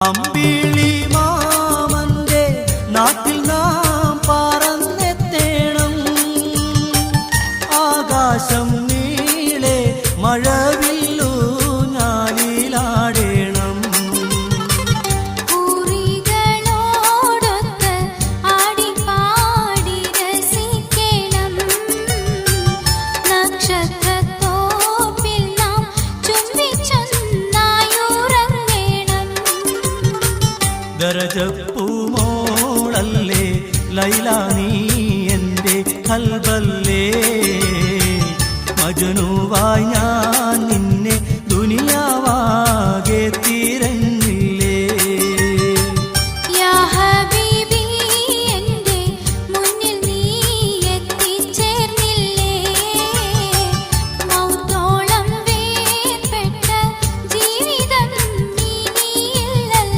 അമ്പിളി മാമന്റെ നാട്ടിൽ നാം പറന്നെത്തേണം. ആകാശം നീളെ മഴവില്ലു ഞാലിലാടേണം. പൂരികളോടൊത്ത് ആടിപ്പാടി രസിക്കണം. നക്ഷത്രത്തോപ്പിൽ നാം ചുംബിച്ചൊന്നായുറങ്ങണം. ദരജപ്പൂമോളല്ലേ ലൈല നീ എൻ്റെ കൽബല്ലേ. മജ്നൂവായി ഞാൻ